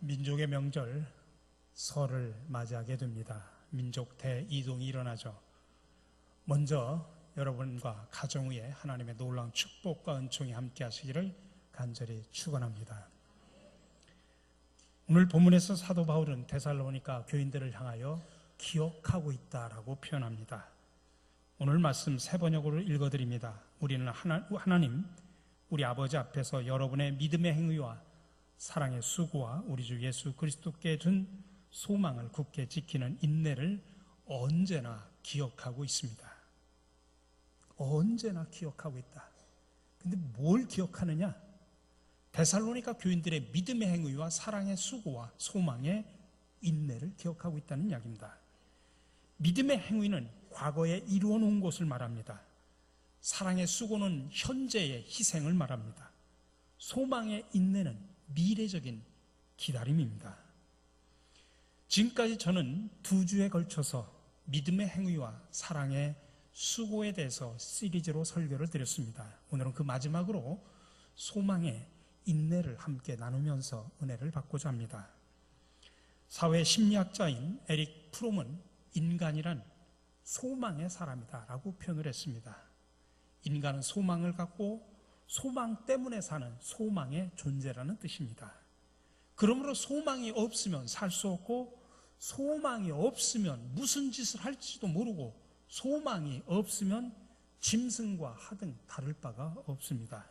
민족의 명절 설을 맞이하게 됩니다. 민족 대이동이 일어나죠. 먼저 여러분과 가정 위에 하나님의 놀라운 축복과 은총이 함께 하시기를 간절히 축원합니다. 오늘 본문에서 사도 바울은 데살로니가 교인들을 향하여 기억하고 있다라고 표현합니다. 오늘 말씀 세 번역으로 읽어드립니다. 우리는 하나님, 우리 아버지 앞에서 여러분의 믿음의 행위와 사랑의 수고와 우리 주 예수 그리스도께 준 소망을 굳게 지키는 인내를 언제나 기억하고 있습니다. 언제나 기억하고 있다. 근데 뭘 기억하느냐? 데살로니가 교인들의 믿음의 행위와 사랑의 수고와 소망의 인내를 기억하고 있다는 이야기입니다. 믿음의 행위는 과거에 이루어 놓은 것을 말합니다. 사랑의 수고는 현재의 희생을 말합니다. 소망의 인내는 미래적인 기다림입니다. 지금까지 저는 2주에 걸쳐서 믿음의 행위와 사랑의 수고에 대해서 시리즈로 설교를 드렸습니다. 오늘은 그 마지막으로 소망의 인내를 함께 나누면서 은혜를 받고자 합니다. 사회 심리학자인 에릭 프롬은 인간이란 소망의 사람이다라고 표현을 했습니다. 인간은 소망을 갖고 소망 때문에 사는 소망의 존재라는 뜻입니다. 그러므로 소망이 없으면 살 수 없고, 소망이 없으면 무슨 짓을 할지도 모르고, 소망이 없으면 짐승과 하등 다를 바가 없습니다.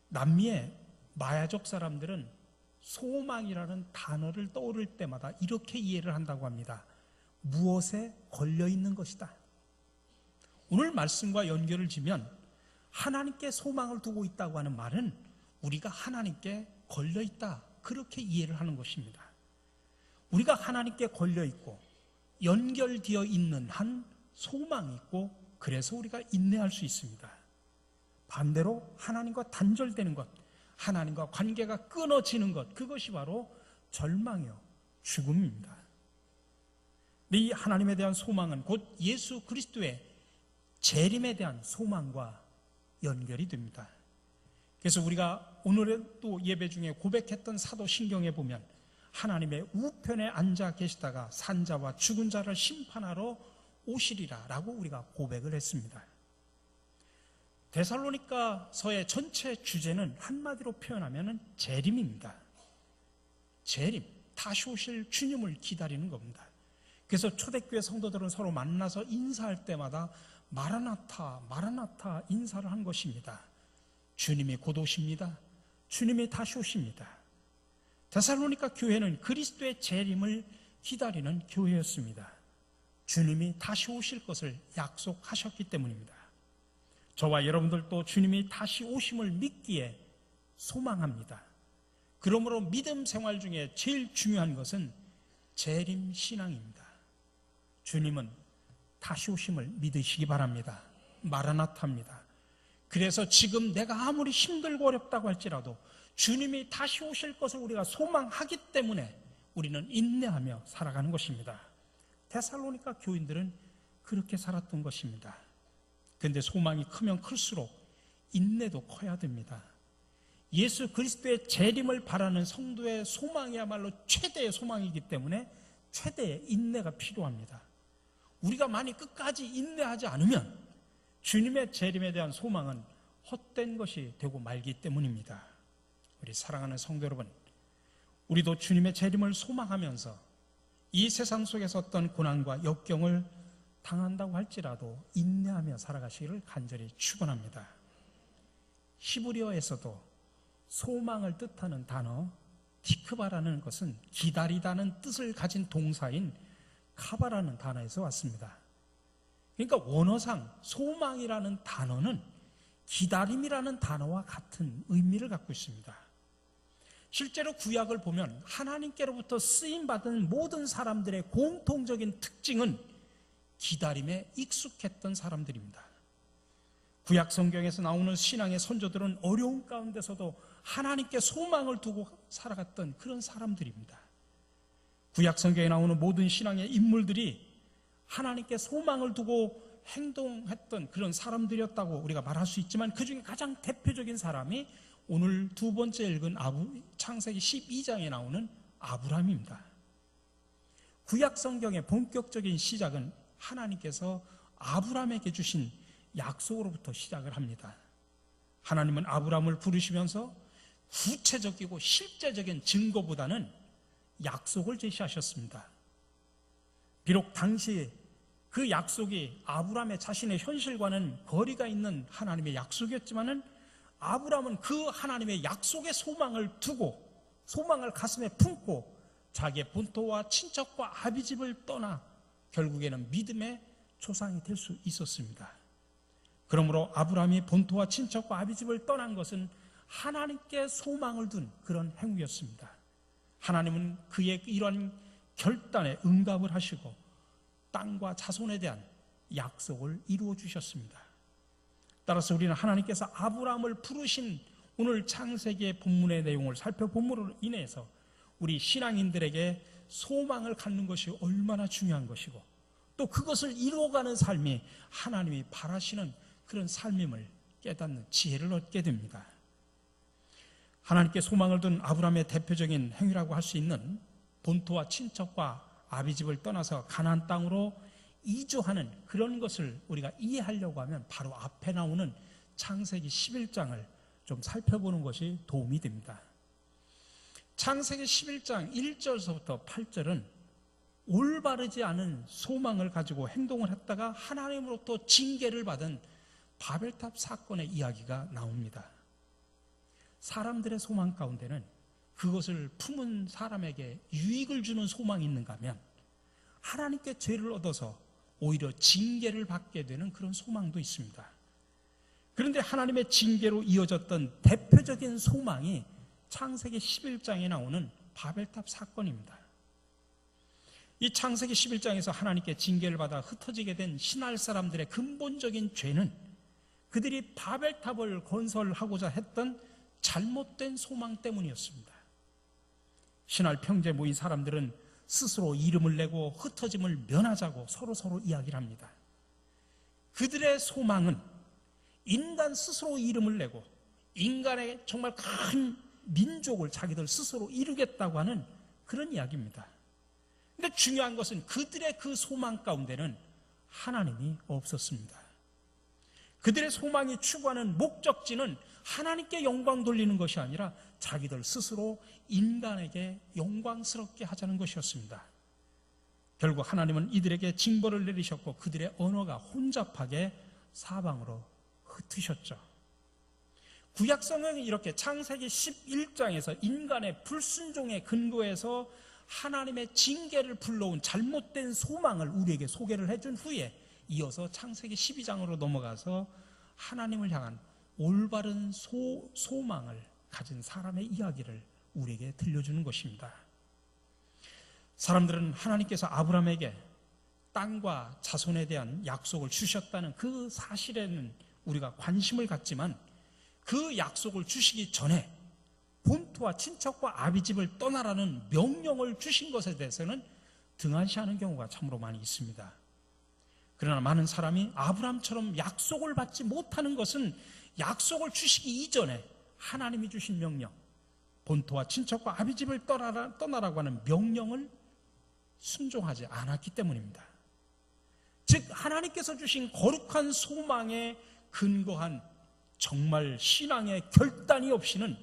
남미의 마야족 사람들은 소망이라는 단어를 떠오를 때마다 이렇게 이해를 한다고 합니다. 무엇에 걸려있는 것이다. 오늘 말씀과 연결을 지면 하나님께 소망을 두고 있다고 하는 말은 우리가 하나님께 걸려있다, 그렇게 이해를 하는 것입니다. 우리가 하나님께 걸려있고 연결되어 있는 한 소망이 있고, 그래서 우리가 인내할 수 있습니다. 반대로 하나님과 단절되는 것, 하나님과 관계가 끊어지는 것, 그것이 바로 절망이요 죽음입니다. 이 하나님에 대한 소망은 곧 예수 그리스도의 재림에 대한 소망과 연결이 됩니다. 그래서 우리가 오늘의 또 예배 중에 고백했던 사도신경에 보면 하나님의 우편에 앉아 계시다가 산자와 죽은 자를 심판하러 오시리라 라고 우리가 고백을 했습니다. 데살로니가서의 전체 주제는 한마디로 표현하면 재림입니다. 재림, 다시 오실 주님을 기다리는 겁니다. 그래서 초대교회 성도들은 서로 만나서 인사할 때마다 마라나타, 마라나타 인사를 한 것입니다. 주님이 곧 오십니다. 주님이 다시 오십니다. 데살로니가 교회는 그리스도의 재림을 기다리는 교회였습니다. 주님이 다시 오실 것을 약속하셨기 때문입니다. 저와 여러분들도 주님이 다시 오심을 믿기에 소망합니다. 그러므로 믿음 생활 중에 제일 중요한 것은 재림 신앙입니다. 주님은 다시 오심을 믿으시기 바랍니다. 마라나타입니다. 그래서 지금 내가 아무리 힘들고 어렵다고 할지라도 주님이 다시 오실 것을 우리가 소망하기 때문에 우리는 인내하며 살아가는 것입니다. 데살로니가 교인들은 그렇게 살았던 것입니다. 그런데 소망이 크면 클수록 인내도 커야 됩니다. 예수 그리스도의 재림을 바라는 성도의 소망이야말로 최대의 소망이기 때문에 최대의 인내가 필요합니다. 우리가 만약 끝까지 인내하지 않으면 주님의 재림에 대한 소망은 헛된 것이 되고 말기 때문입니다. 우리 사랑하는 성도 여러분, 우리도 주님의 재림을 소망하면서 이 세상 속에서 어떤 고난과 역경을 당한다고 할지라도 인내하며 살아가시기를 간절히 축원합니다. 히브리어에서도 소망을 뜻하는 단어 티크바라는 것은 기다리다는 뜻을 가진 동사인 카바라는 단어에서 왔습니다. 그러니까 원어상 소망이라는 단어는 기다림이라는 단어와 같은 의미를 갖고 있습니다. 실제로 구약을 보면 하나님께로부터 쓰임받은 모든 사람들의 공통적인 특징은 기다림에 익숙했던 사람들입니다. 구약 성경에서 나오는 신앙의 선조들은 어려운 가운데서도 하나님께 소망을 두고 살아갔던 그런 사람들입니다. 구약 성경에 나오는 모든 신앙의 인물들이 하나님께 소망을 두고 행동했던 그런 사람들이었다고 우리가 말할 수 있지만, 그 중에 가장 대표적인 사람이 오늘 두 번째 읽은 창세기 12장에 나오는 아브라함입니다. 구약 성경의 본격적인 시작은 하나님께서 아브라함에게 주신 약속으로부터 시작을 합니다. 하나님은 아브라함을 부르시면서 구체적이고 실제적인 증거보다는 약속을 제시하셨습니다. 비록 당시 그 약속이 아브라함의 자신의 현실과는 거리가 있는 하나님의 약속이었지만은 아브라함은 그 하나님의 약속의 소망을 두고, 소망을 가슴에 품고 자기의 본토와 친척과 아비집을 떠나 결국에는 믿음의 조상이 될 수 있었습니다. 그러므로 아브라함이 본토와 친척과 아비집을 떠난 것은 하나님께 소망을 둔 그런 행위였습니다. 하나님은 그의 이런 결단에 응답을 하시고 땅과 자손에 대한 약속을 이루어 주셨습니다. 따라서 우리는 하나님께서 아브라함을 부르신 오늘 창세기의 본문의 내용을 살펴봄으로 인해서 우리 신앙인들에게 소망을 갖는 것이 얼마나 중요한 것이고 또 그것을 이루어가는 삶이 하나님이 바라시는 그런 삶임을 깨닫는 지혜를 얻게 됩니다. 하나님께 소망을 둔 아브라함의 대표적인 행위라고 할 수 있는 본토와 친척과 아비집을 떠나서 가나안 땅으로 이주하는 그런 것을 우리가 이해하려고 하면 바로 앞에 나오는 창세기 11장을 좀 살펴보는 것이 도움이 됩니다. 창세기 11장 1절서부터 8절은 올바르지 않은 소망을 가지고 행동을 했다가 하나님으로부터 징계를 받은 바벨탑 사건의 이야기가 나옵니다. 사람들의 소망 가운데는 그것을 품은 사람에게 유익을 주는 소망이 있는가 하면 하나님께 죄를 얻어서 오히려 징계를 받게 되는 그런 소망도 있습니다. 그런데 하나님의 징계로 이어졌던 대표적인 소망이 창세기 11장에 나오는 바벨탑 사건입니다. 이 창세기 11장에서 하나님께 징계를 받아 흩어지게 된 신할 사람들의 근본적인 죄는 그들이 바벨탑을 건설하고자 했던 잘못된 소망 때문이었습니다. 신할 평지에 모인 사람들은 스스로 이름을 내고 흩어짐을 면하자고 서로 이야기를 합니다. 그들의 소망은 인간 스스로 이름을 내고 인간의 정말 큰 민족을 자기들 스스로 이루겠다고 하는 그런 이야기입니다. 그런데 중요한 것은 그들의 그 소망 가운데는 하나님이 없었습니다. 그들의 소망이 추구하는 목적지는 하나님께 영광 돌리는 것이 아니라 자기들 스스로 인간에게 영광스럽게 하자는 것이었습니다. 결국 하나님은 이들에게 징벌을 내리셨고 그들의 언어가 혼잡하게 사방으로 흩으셨죠. 구약성경은 이렇게 창세기 11장에서 인간의 불순종에 근거해서 하나님의 징계를 불러온 잘못된 소망을 우리에게 소개를 해준 후에 이어서 창세기 12장으로 넘어가서 하나님을 향한 올바른 소망을 가진 사람의 이야기를 우리에게 들려주는 것입니다. 사람들은 하나님께서 아브라함에게 땅과 자손에 대한 약속을 주셨다는 그 사실에는 우리가 관심을 갖지만 그 약속을 주시기 전에 본토와 친척과 아비집을 떠나라는 명령을 주신 것에 대해서는 등한시하는 경우가 참으로 많이 있습니다. 그러나 많은 사람이 아브라함처럼 약속을 받지 못하는 것은 약속을 주시기 이전에 하나님이 주신 명령, 본토와 친척과 아비집을 떠나라고 하는 명령을 순종하지 않았기 때문입니다. 즉 하나님께서 주신 거룩한 소망에 근거한 정말 신앙의 결단이 없이는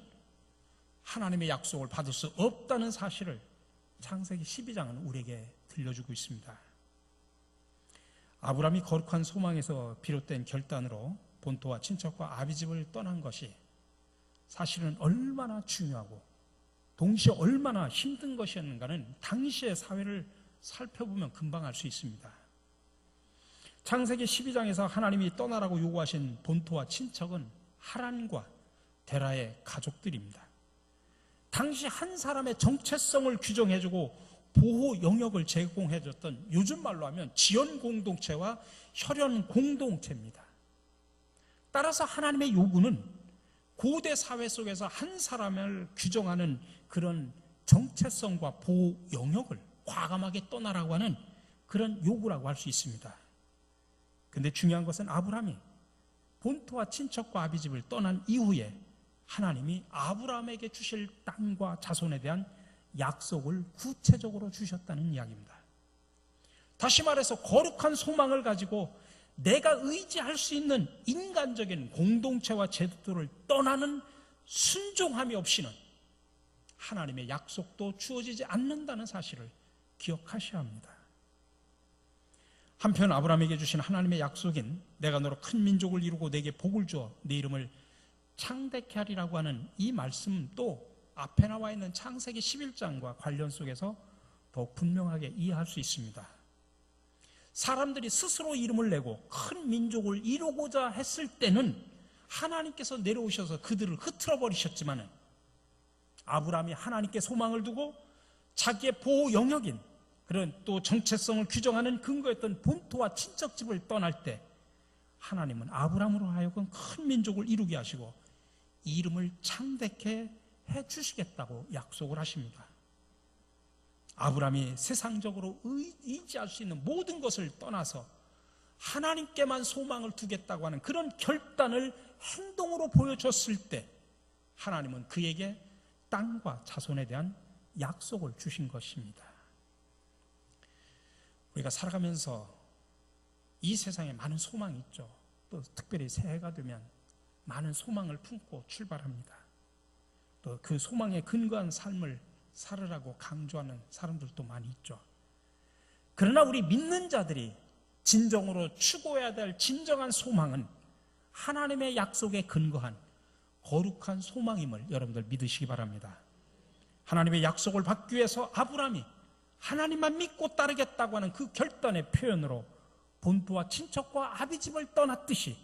하나님의 약속을 받을 수 없다는 사실을 창세기 12장은 우리에게 들려주고 있습니다. 아브라함이 거룩한 소망에서 비롯된 결단으로 본토와 친척과 아비집을 떠난 것이 사실은 얼마나 중요하고 동시에 얼마나 힘든 것이었는가는 당시의 사회를 살펴보면 금방 알 수 있습니다. 창세기 12장에서 하나님이 떠나라고 요구하신 본토와 친척은 하란과 데라의 가족들입니다. 당시 한 사람의 정체성을 규정해주고 보호 영역을 제공해줬던 요즘 말로 하면 지연 공동체와 혈연 공동체입니다. 따라서 하나님의 요구는 고대 사회 속에서 한 사람을 규정하는 그런 정체성과 보호 영역을 과감하게 떠나라고 하는 그런 요구라고 할 수 있습니다. 그런데 중요한 것은 아브라함이 본토와 친척과 아비집을 떠난 이후에 하나님이 아브라함에게 주실 땅과 자손에 대한 약속을 구체적으로 주셨다는 이야기입니다. 다시 말해서 거룩한 소망을 가지고 내가 의지할 수 있는 인간적인 공동체와 제도를 떠나는 순종함이 없이는 하나님의 약속도 주어지지 않는다는 사실을 기억하셔야 합니다. 한편 아브라함에게 주신 하나님의 약속인 내가 너로 큰 민족을 이루고 내게 복을 주어 네 이름을 창대케 하리라고 하는 이 말씀도 앞에 나와 있는 창세기 11장과 관련 속에서 더욱 분명하게 이해할 수 있습니다. 사람들이 스스로 이름을 내고 큰 민족을 이루고자 했을 때는 하나님께서 내려오셔서 그들을 흐트러 버리셨지만 아브라함이 하나님께 소망을 두고 자기의 보호 영역인 그런 또 정체성을 규정하는 근거였던 본토와 친척집을 떠날 때 하나님은 아브라함으로 하여금 큰 민족을 이루게 하시고 이름을 창대케 해주시겠다고 약속을 하십니다. 아브라함이 세상적으로 의지할 수 있는 모든 것을 떠나서 하나님께만 소망을 두겠다고 하는 그런 결단을 행동으로 보여줬을 때 하나님은 그에게 땅과 자손에 대한 약속을 주신 것입니다. 우리가 살아가면서 이 세상에 많은 소망이 있죠. 또 특별히 새해가 되면 많은 소망을 품고 출발합니다. 또 그 소망에 근거한 삶을 살으라고 강조하는 사람들도 많이 있죠. 그러나 우리 믿는 자들이 진정으로 추구해야 될 진정한 소망은 하나님의 약속에 근거한 거룩한 소망임을 여러분들 믿으시기 바랍니다. 하나님의 약속을 받기 위해서 아브라함이 하나님만 믿고 따르겠다고 하는 그 결단의 표현으로 본토와 친척과 아비집을 떠났듯이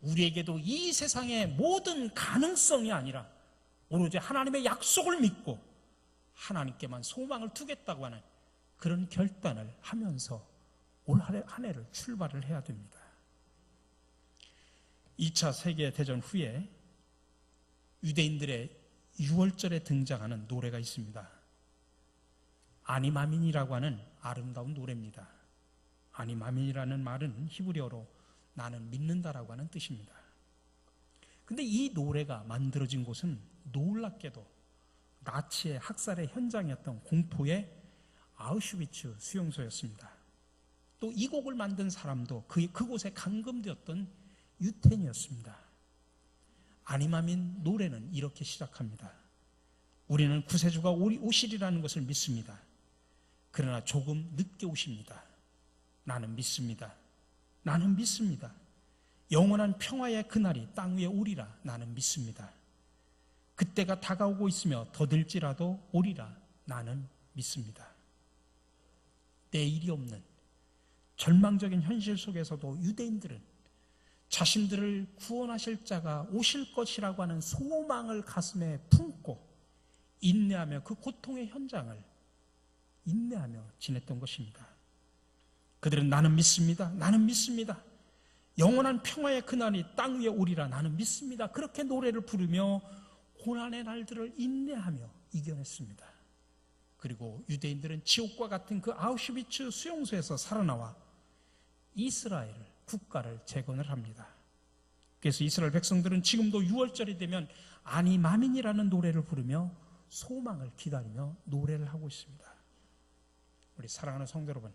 우리에게도 이 세상의 모든 가능성이 아니라 오로지 하나님의 약속을 믿고 하나님께만 소망을 두겠다고 하는 그런 결단을 하면서 올 한 해를 출발을 해야 됩니다. 2차 세계대전 후에 유대인들의 6월절에 등장하는 노래가 있습니다. 아니마민이라고 하는 아름다운 노래입니다. 아니마민이라는 말은 히브리어로 나는 믿는다라고 하는 뜻입니다. 근데 이 노래가 만들어진 곳은 놀랍게도 나치의 학살의 현장이었던 공포의 아우슈비츠 수용소였습니다. 또 이 곡을 만든 사람도 그곳에 감금되었던 유태인이었습니다. 아니마민 노래는 이렇게 시작합니다. 우리는 구세주가 오시리라는 것을 믿습니다. 그러나 조금 늦게 오십니다. 나는 믿습니다. 나는 믿습니다. 영원한 평화의 그날이 땅 위에 오리라 나는 믿습니다. 그때가 다가오고 있으며 더딜지라도 오리라 나는 믿습니다. 내일이 없는 절망적인 현실 속에서도 유대인들은 자신들을 구원하실 자가 오실 것이라고 하는 소망을 가슴에 품고 인내하며 그 고통의 현장을 인내하며 지냈던 것입니다. 그들은 나는 믿습니다. 나는 믿습니다. 영원한 평화의 그날이 땅 위에 오리라 나는 믿습니다. 그렇게 노래를 부르며 고난의 날들을 인내하며 이겨냈습니다. 그리고 유대인들은 지옥과 같은 그 아우슈비츠 수용소에서 살아나와 이스라엘 국가를 재건을 합니다. 그래서 이스라엘 백성들은 지금도 6월절이 되면 아니마민이라는 노래를 부르며 소망을 기다리며 노래를 하고 있습니다. 우리 사랑하는 성도 여러분,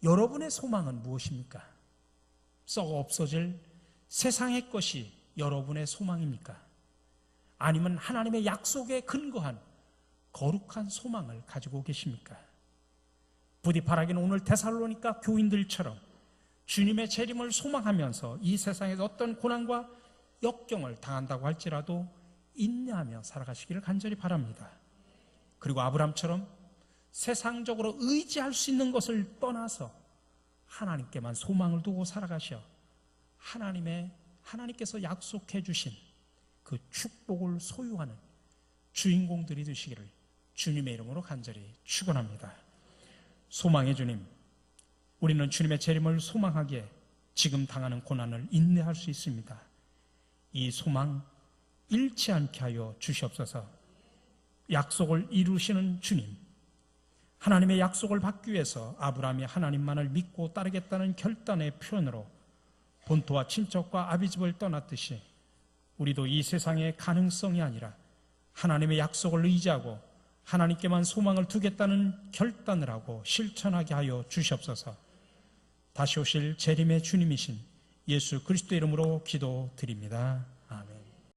여러분의 소망은 무엇입니까? 썩어 없어질 세상의 것이 여러분의 소망입니까? 아니면 하나님의 약속에 근거한 거룩한 소망을 가지고 계십니까? 부디 바라기는 오늘 데살로니가 교인들처럼 주님의 재림을 소망하면서 이 세상에서 어떤 고난과 역경을 당한다고 할지라도 인내하며 살아가시기를 간절히 바랍니다. 그리고 아브라함처럼 세상적으로 의지할 수 있는 것을 떠나서 하나님께만 소망을 두고 살아가셔 하나님께서 약속해 주신 그 축복을 소유하는 주인공들이 되시기를 주님의 이름으로 간절히 축원합니다. 소망의 주님, 우리는 주님의 재림을 소망하기에 지금 당하는 고난을 인내할 수 있습니다. 이 소망 잃지 않게 하여 주시옵소서. 약속을 이루시는 주님, 하나님의 약속을 받기 위해서 아브라함이 하나님만을 믿고 따르겠다는 결단의 표현으로 본토와 친척과 아비집을 떠났듯이 우리도 이 세상의 가능성이 아니라 하나님의 약속을 의지하고 하나님께만 소망을 두겠다는 결단을 하고 실천하게 하여 주시옵소서. 다시 오실 재림의 주님이신 예수 그리스도 이름으로 기도드립니다.